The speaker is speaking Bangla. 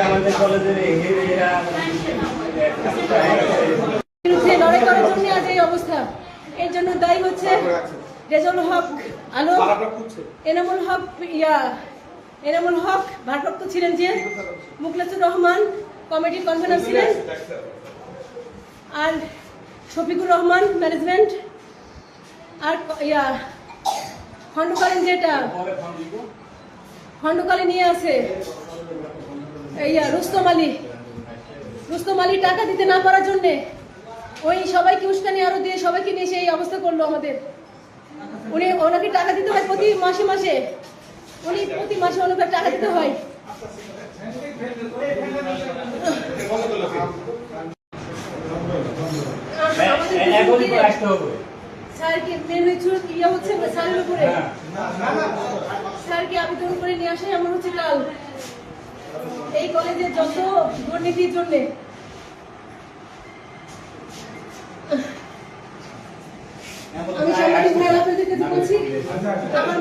আমাদের কলেজের লড়াই করার জন্য আজ এই অবস্থা। এর জন্য দায়ী হচ্ছে রেজাউল হক আলো, এনামুল হক ভারপ্রাপ্ত ছিলেন, যে মুখলেসুর রহমান কমিটির কনভেনর ছিলেন, আর শফিকুর রহমান ম্যানেজমেন্ট, আর খণ্ডকালীন যেটা খণ্ডকালী নিয়ে আছে রুস্তম আলী টাকা দিতে না পারার জন্যে ওই সবাইকে উস্কানি আরো দিয়ে সবাইকে নিয়ে সেই অবস্থা করলো আমাদের। ওনাকে টাকা দিতে হয় প্রতি মাসে ওনাকে টাকা দিতে হয়। স্যারকে স্যারের উপরে স্যারকে আবেদন করে নিয়ে আসাই আমার হচ্ছে কাল এই কলেজের যত দুর্নীতির জন্য। আমি সাংবাদিক ভাই আপনাদের কাছে বলছি, আমার